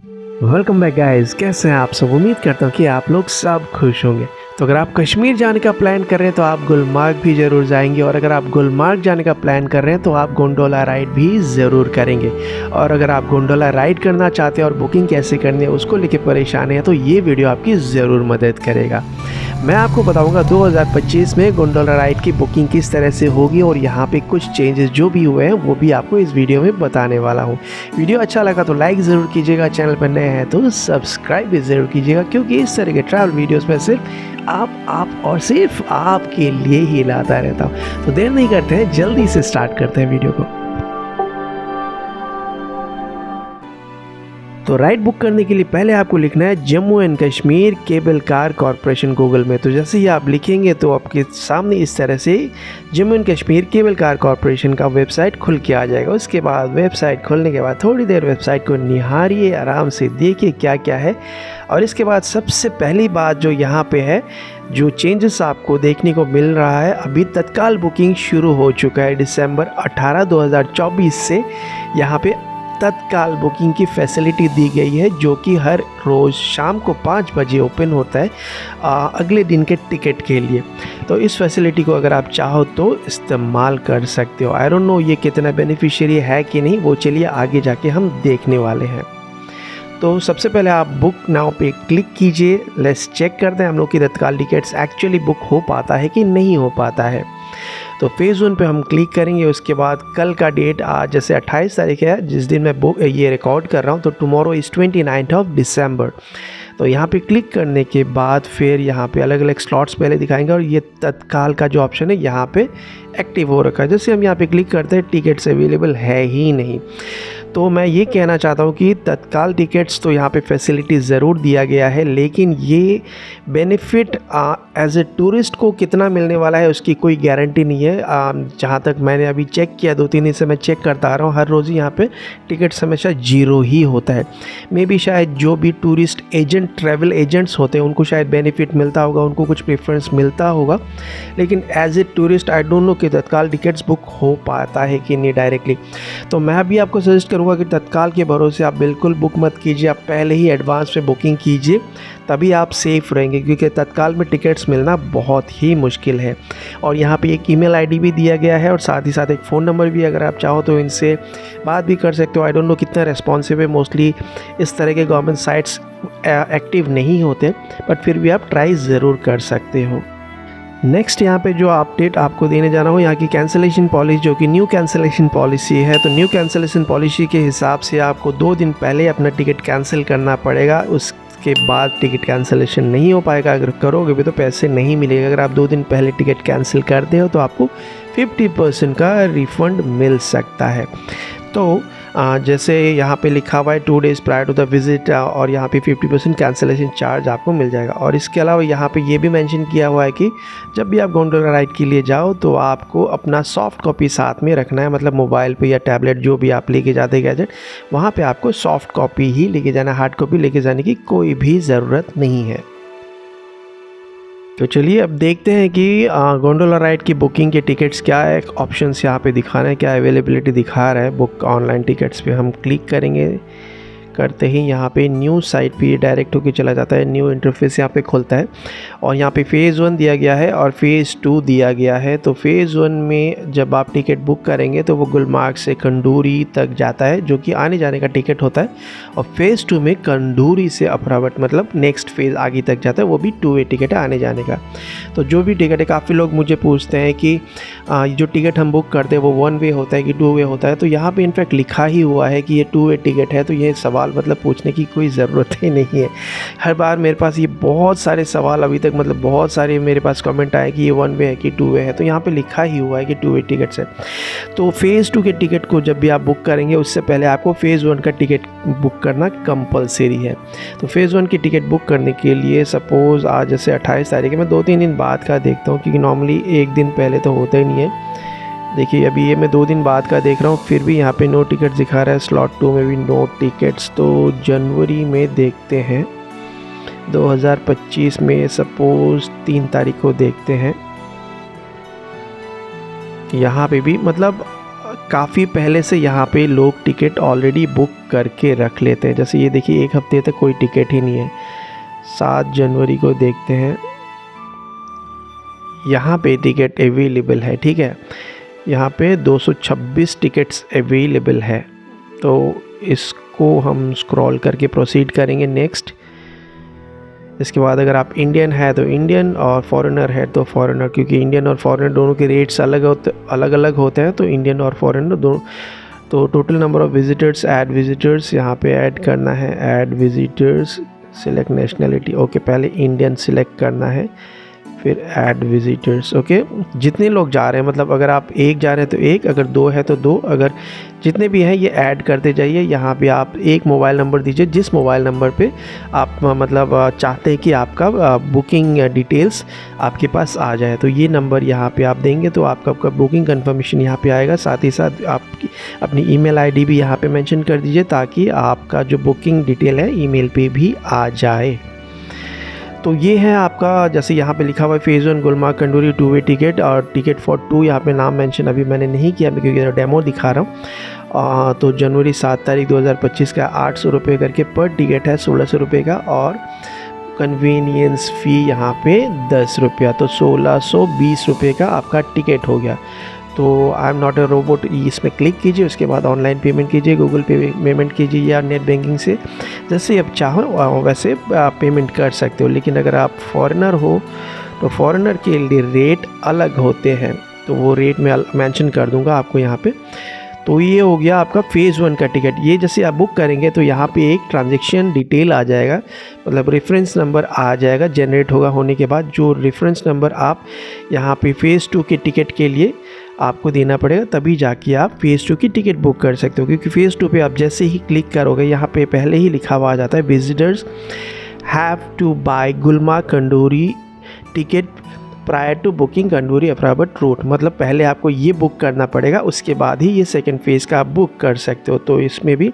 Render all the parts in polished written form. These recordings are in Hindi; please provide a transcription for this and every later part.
वेलकम बैक गाइस, कैसे हैं आप सब। उम्मीद करता हूँ कि आप लोग सब खुश होंगे। तो अगर आप कश्मीर जाने का प्लान कर रहे हैं तो आप गुलमर्ग भी ज़रूर जाएंगे, और अगर आप गुलमर्ग जाने का प्लान कर रहे हैं तो आप गोंडोला राइड भी ज़रूर करेंगे। और अगर आप गोंडोला राइड करना चाहते हैं और बुकिंग कैसे करनी है उसको लेके परेशान हैं तो ये वीडियो आपकी ज़रूर मदद करेगा। मैं आपको बताऊंगा 2025 में गोंडोला राइड की बुकिंग किस तरह से होगी, और यहाँ पे कुछ चेंजेस जो भी हुए हैं वो भी आपको इस वीडियो में बताने वाला हूँ। वीडियो अच्छा लगा तो लाइक ज़रूर कीजिएगा, चैनल पर नए हैं तो सब्सक्राइब भी ज़रूर कीजिएगा, क्योंकि इस तरह के ट्रैवल वीडियोस में सिर्फ आप और सिर्फ आपके लिए ही लाता रहता हूँ। तो देर नहीं करते हैं, जल्दी से स्टार्ट करते हैं वीडियो को। तो राइड बुक करने के लिए पहले आपको लिखना है Jammu and Kashmir cable car corporation Google में। तो जैसे ही आप लिखेंगे तो आपके सामने इस तरह से Jammu and Kashmir cable car corporation का वेबसाइट खुल के आ जाएगा। उसके बाद वेबसाइट खुलने के बाद थोड़ी देर वेबसाइट को निहारिए, आराम से देखिए क्या क्या है। और इसके बाद सबसे पहली बात जो यहाँ पे है, जो चेंजेस आपको देखने को मिल रहा है, अभी तत्काल बुकिंग शुरू हो चुका है। दिसंबर 18 2024 से यहाँ पे तत्काल बुकिंग की फैसिलिटी दी गई है, जो कि हर रोज़ शाम को 5 बजे ओपन होता है अगले दिन के टिकट के लिए। तो इस फैसिलिटी को अगर आप चाहो तो इस्तेमाल कर सकते हो। आई डोंट नो ये कितना बेनिफिशियरी है कि नहीं, वो चलिए आगे जाके हम देखने वाले हैं। तो सबसे पहले आप बुक नाउ पे क्लिक कीजिए। लेट्स चेक करते हैं हम लोग की तत्काल टिकट्स एक्चुअली बुक हो पाता है कि नहीं हो पाता है। तो फेज़ 1 पे हम क्लिक करेंगे। उसके बाद कल का डेट आज जैसे 28 तारीख है, जिस दिन मैं बुक ये रिकॉर्ड कर रहा हूँ, तो टुमारो इज़ 29 दिसंबर। तो यहाँ पे क्लिक करने के बाद फिर यहाँ पे अलग अलग स्लॉट्स पहले दिखाएंगे, और ये तत्काल का जो ऑप्शन है यहाँ पे एक्टिव हो रखा है। जैसे हम यहाँ पे क्लिक करते हैं टिकट्स अवेलेबल है ही नहीं। तो मैं ये कहना चाहता हूँ कि तत्काल टिकट्स तो यहाँ पे फैसिलिटी ज़रूर दिया गया है, लेकिन ये बेनिफिट एज ए टूरिस्ट को कितना मिलने वाला है उसकी कोई गारंटी नहीं है। जहाँ तक मैंने अभी चेक किया, 2-3 दिन से मैं चेक करता आ रहा हूँ, हर रोज़ ही यहाँ पे टिकट्स हमेशा 0 ही होता है। मे बी शायद जो भी टूरिस्ट एजेंट, ट्रैवल एजेंट्स होते हैं, उनको शायद बेनिफिट मिलता होगा, उनको कुछ प्रेफरेंस मिलता होगा, लेकिन as a tourist I don't know कि तत्काल टिकट्स बुक हो पाता है कि नहीं डायरेक्टली। तो मैं भी आपको सजेस्ट करूँगा कि तत्काल के भरोसे आप बिल्कुल बुक मत कीजिए, आप पहले ही एडवांस में बुकिंग कीजिए, तभी आप सेफ़ रहेंगे, क्योंकि तत्काल में टिकट्स मिलना बहुत ही मुश्किल है। और यहाँ पे एक ईमेल आईडी भी दिया गया है, और साथ ही साथ एक फ़ोन नंबर भी, अगर आप चाहो तो इनसे बात भी कर सकते हो। आई डोंट नो कितना रेस्पॉन्सिव है, मोस्टली इस तरह के गवर्नमेंट साइट्स एक्टिव नहीं होते, बट फिर भी आप ट्राई ज़रूर कर सकते हो। नेक्स्ट यहाँ पे जो अपडेट आपको देने जाना हो, यहाँ की कैंसिलेशन पॉलिसी, जो कि न्यू कैंसिलेशन पॉलिसी है। तो न्यू कैंसिलेशन पॉलिसी के हिसाब से आपको 2 दिन पहले अपना टिकट कैंसिल करना पड़ेगा, उसके बाद टिकट कैंसिलेशन नहीं हो पाएगा। अगर करोगे भी तो पैसे नहीं मिलेगा। अगर आप 2 दिन पहले टिकट कैंसिल करते हो तो आपको 50% का रिफ़ंड मिल सकता है। तो जैसे यहाँ पे लिखा हुआ है 2 days prior to the visit, और यहाँ पे 50% कैंसिलेशन चार्ज आपको मिल जाएगा। और इसके अलावा यहाँ पे ये भी मेंशन किया हुआ है कि जब भी आप गोंडोला राइड के लिए जाओ तो आपको अपना सॉफ्ट कॉपी साथ में रखना है, मतलब मोबाइल पे या टैबलेट जो भी आप लेके जाते हैं गैजेट, वहाँ पे आपको सॉफ्ट कॉपी ही लेके जाना, हार्ड कॉपी लेके जाने की कोई भी ज़रूरत नहीं है। तो चलिए अब देखते हैं कि गोंडोला राइड की बुकिंग के टिकट्स क्या है, ऑप्शंस यहाँ पे दिखा रहे हैं, क्या अवेलेबिलिटी दिखा रहा है। बुक ऑनलाइन टिकट्स पे हम क्लिक करेंगे, करते ही यहाँ पे न्यू साइट पे डायरेक्ट होके चला जाता है। न्यू इंटरफेस यहाँ पे खुलता है, और यहाँ पे फ़ेज़ 1 दिया गया है और फ़ेज़ 2 दिया गया है। तो फ़ेज़ 1 में जब आप टिकट बुक करेंगे तो वो गुलमर्ग से कंडूरी तक जाता है, जो कि आने जाने का टिकट होता है। और फ़ेज़ 2 में कंडूरी से अफरावट, मतलब नेक्स्ट फेज़ आगे तक जाता है, वो भी 2 वे टिकट है आने जाने का। तो जो भी टिकट है, काफ़ी लोग मुझे पूछते हैं कि जो टिकट हम बुक करते हैं वो 1 वे होता है कि 2 वे होता है। तो यहाँ पे इनफैक्ट लिखा ही हुआ है कि ये 2 वे टिकट है, तो ये सवाल मतलब पूछने की कोई ज़रूरत ही नहीं है। हर बार मेरे पास ये बहुत सारे सवाल अभी तक, मतलब बहुत सारे मेरे पास कमेंट आए कि ये 1 वे है कि 2 वे है, तो यहाँ पे लिखा ही हुआ है कि 2 वे टिकट्स है। तो फ़ेज़ 2 के टिकट को जब भी आप बुक करेंगे उससे पहले आपको फ़ेज़ 1 का टिकट बुक करना कंपलसरी है। तो फ़ेज़ 1 की टिकट बुक करने के लिए सपोज़ आज जैसे 28 तारीख है, मैं 2-3 दिन बाद का देखता हूँ, क्योंकि नॉर्मली 1 दिन पहले तो होता ही नहीं है। देखिए अभी ये मैं 2 दिन बाद का देख रहा हूँ, फिर भी यहाँ पे नो टिकट दिखा रहा है। स्लॉट 2 में भी नो टिकट्स। तो जनवरी में देखते हैं, 2025 में सपोज़ 3 तारीख को देखते हैं। यहाँ पे भी मतलब काफ़ी पहले से यहाँ पे लोग टिकट ऑलरेडी बुक करके रख लेते हैं। जैसे ये देखिए 1 हफ्ते तक कोई टिकट ही नहीं है। 7 जनवरी को देखते हैं, यहाँ पे टिकट अवेलेबल है, ठीक है। यहाँ पे 226 टिकट्स अवेलेबल है। तो इसको हम स्क्रॉल करके प्रोसीड करेंगे नेक्स्ट। इसके बाद अगर आप इंडियन है तो इंडियन और फॉरेनर है तो फॉरेनर, क्योंकि इंडियन और फॉरेनर दोनों के रेट्स अलग अलग होते हैं, तो इंडियन और फॉरेनर दोनों। तो total number of visitors, add visitors यहाँ पे ऐड करना है, add visitors, select nationality, okay पहले इंडियन सिलेक्ट करना है, फिर ऐड विजिटर्स, ओके। जितने लोग जा रहे हैं, मतलब अगर आप 1 जा रहे हैं तो 1, अगर 2 है तो 2, अगर जितने भी हैं ये ऐड करते जाइए। यहाँ पे आप एक मोबाइल नंबर दीजिए जिस मोबाइल नंबर पे आप मतलब चाहते हैं कि आपका बुकिंग डिटेल्स आपके पास आ जाए, तो ये नंबर यहाँ पे आप देंगे तो आपका बुकिंग कंफर्मेशन यहाँ पे आएगा। साथ ही साथ आपकी अपनी ईमेल आईडी भी यहाँ पे मेंशन कर दीजिए ताकि आपका जो बुकिंग डिटेल है ईमेल पे भी आ जाए। तो ये है आपका, जैसे यहाँ पे लिखा हुआ है फेज़ 1 गुलमार्ग कंडोरी 2 वे टिकट और टिकट फॉर 2, यहाँ पे नाम मेंशन अभी मैंने नहीं किया क्योंकि डेमो दिखा रहा हूँ। तो जनवरी 7 तारीख 2025 का 800 रुपये करके पर टिकट है, 1600 रुपये का, और कन्वीनियंस फ़ी यहाँ पे 10 रुपया, तो 1620 रुपये का आपका टिकट हो गया। तो I am not a robot इसमें क्लिक कीजिए, उसके बाद ऑनलाइन पेमेंट कीजिए, गूगल पे पेमेंट कीजिए या नेट बैंकिंग से, जैसे आप चाहो वैसे पेमेंट कर सकते हो। लेकिन अगर आप फॉरेनर हो तो फॉरेनर के लिए रेट अलग होते हैं, तो वो रेट मैं मेंशन कर दूंगा आपको यहाँ पे। तो ये हो गया आपका फेज़ 1 का टिकट। ये जैसे आप बुक करेंगे तो यहाँ पे एक ट्रांजैक्शन डिटेल आ जाएगा, मतलब रेफरेंस नंबर आ जाएगा जनरेट होने के बाद। जो रेफरेंस नंबर आप यहाँ पे फेज़ 2 के टिकट के लिए आपको देना पड़ेगा, तभी जाके आप फेज़ 2 की टिकट बुक कर सकते हो। क्योंकि फेज़ 2 पे आप जैसे ही क्लिक करोगे यहाँ पे पहले ही लिखा हुआ आ जाता है visitors have to buy Gulmarg gondola ticket prior to booking gondola Affarwat route, मतलब पहले आपको ये बुक करना पड़ेगा, उसके बाद ही ये सेकंड फेज़ का आप बुक कर सकते हो। तो इसमें भी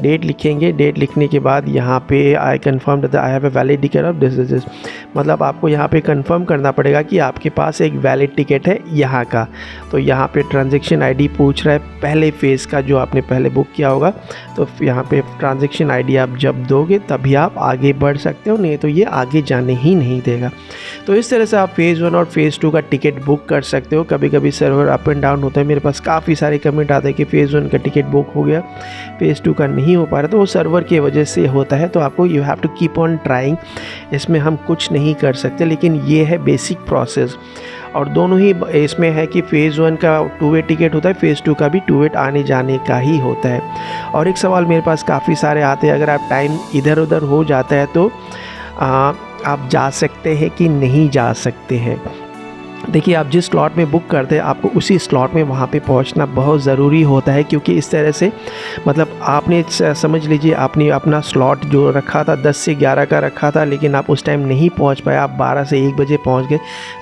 डेट लिखेंगे, डेट लिखने के बाद यहाँ पे I confirm that I have a valid ticket of this, मतलब आपको यहाँ पे कंफर्म करना पड़ेगा कि आपके पास एक वैलिड टिकट है यहाँ का। तो यहाँ पे ट्रांजैक्शन आईडी पूछ रहा है पहले फेज़ का जो आपने पहले बुक किया होगा, तो यहाँ पे ट्रांजैक्शन आईडी आप जब दोगे तभी आप आगे बढ़ सकते हो, नहीं तो ये आगे जाने ही नहीं देगा। तो इस तरह से आप फेज़ 1 और फेज़ 2 का टिकट बुक कर सकते हो। कभी कभी सर्वर अप एंड डाउन होता है, मेरे पास काफ़ी सारे कमेंट आते हैं कि फेज़ 1 का टिकट बुक हो गया, फेज़ 2 का नहीं हो पा रहा, तो वो सर्वर की वजह से होता है। तो आपको you have to keep on trying, इसमें हम कुछ नहीं कर सकते, लेकिन ये है बेसिक प्रोसेस। और दोनों ही इसमें है कि फ़ेज़ 1 का 2 वे टिकट होता है, फ़ेज़ 2 का भी 2 वे आने जाने का ही होता है। और एक सवाल मेरे पास काफ़ी सारे आते हैं, अगर आप टाइम इधर उधर हो जाता है तो आप जा सकते हैं कि नहीं जा सकते हैं। देखिए, आप जिस स्लॉट में बुक करते हैं आपको उसी स्लॉट में वहाँ पे पहुँचना बहुत ज़रूरी होता है, क्योंकि इस तरह से मतलब आपने समझ लीजिए आपने अपना स्लॉट जो रखा था 10 से 11 का रखा था, लेकिन आप उस टाइम नहीं पहुँच पाए, आप 12 से 1 बजे पहुँच गए।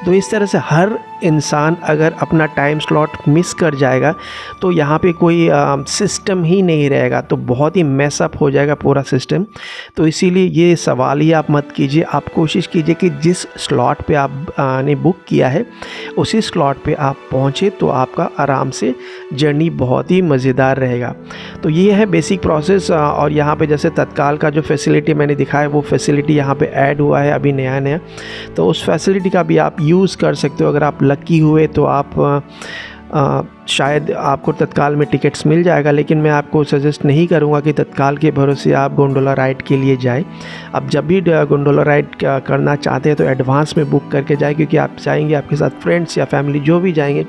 तो इस तरह से हर इंसान अगर अपना टाइम स्लॉट मिस कर जाएगा तो यहाँ पे कोई सिस्टम ही नहीं रहेगा, तो बहुत ही मैसअप हो जाएगा पूरा सिस्टम। तो इसीलिए ये सवाल ही आप मत कीजिए, आप कोशिश कीजिए कि जिस स्लॉट पे आप ने बुक किया है उसी स्लॉट पे आप पहुँचे, तो आपका आराम से जर्नी बहुत ही मज़ेदार रहेगा। तो ये है बेसिक प्रोसेस। और यहाँ पे जैसे तत्काल का जो फैसिलिटी मैंने दिखाया वो फैसिलिटी यहाँ पे ऐड हुआ है अभी नया, तो उस फैसिलिटी का भी आप यूज़ कर सकते हो। अगर आप लकी हुए तो आप शायद आपको तत्काल में टिकट्स मिल जाएगा, लेकिन मैं आपको सजेस्ट नहीं करूंगा कि तत्काल के भरोसे आप गोंडोला राइड के लिए जाएं। अब जब भी गोंडोला राइड करना चाहते हैं तो एडवांस में बुक करके जाएं, क्योंकि आप जाएंगे आपके साथ फ्रेंड्स या फैमिली जो भी जाएंगे।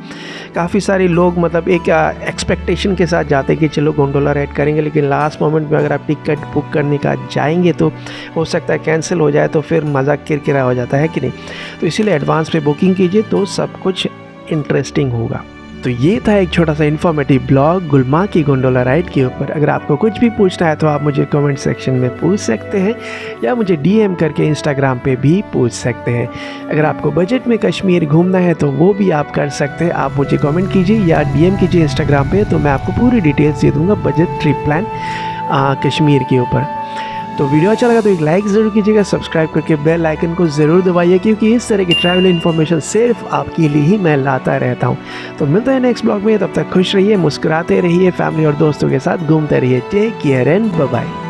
काफ़ी सारे लोग मतलब एक एक्सपेक्टेशन के साथ जाते हैं कि चलो गोंडोला राइड करेंगे, लेकिन लास्ट मोमेंट में अगर आप टिकट बुक करने का जाएंगे तो हो सकता है कैंसिल हो जाए, तो फिर मज़ा किरकिरा हो जाता है कि नहीं। तो इसीलिए एडवांस में बुकिंग कीजिए तो सब कुछ इंटरेस्टिंग होगा। तो ये था एक छोटा सा इन्फॉर्मेटिव ब्लॉग गुलमार्ग की गोंडोला राइड के ऊपर। अगर आपको कुछ भी पूछना है तो आप मुझे कमेंट सेक्शन में पूछ सकते हैं या मुझे डीएम करके इंस्टाग्राम पे भी पूछ सकते हैं। अगर आपको बजट में कश्मीर घूमना है तो वो भी आप कर सकते हैं, आप मुझे कमेंट कीजिए या डीएम कीजिए इंस्टाग्राम पे, तो मैं आपको पूरी डिटेल्स दे दूँगा बजट ट्रिप प्लान कश्मीर के ऊपर। तो वीडियो अच्छा लगा तो एक लाइक ज़रूर कीजिएगा, सब्सक्राइब करके बेल आइकन को ज़रूर दबाइए, क्योंकि इस तरह की ट्रैवल इन्फॉर्मेशन सिर्फ आपके लिए ही मैं लाता रहता हूँ। तो मिलते हैं नेक्स्ट ब्लॉग में, तब तक खुश रहिए, मुस्कुराते रहिए, फैमिली और दोस्तों के साथ घूमते रहिए। Take care and bye bye.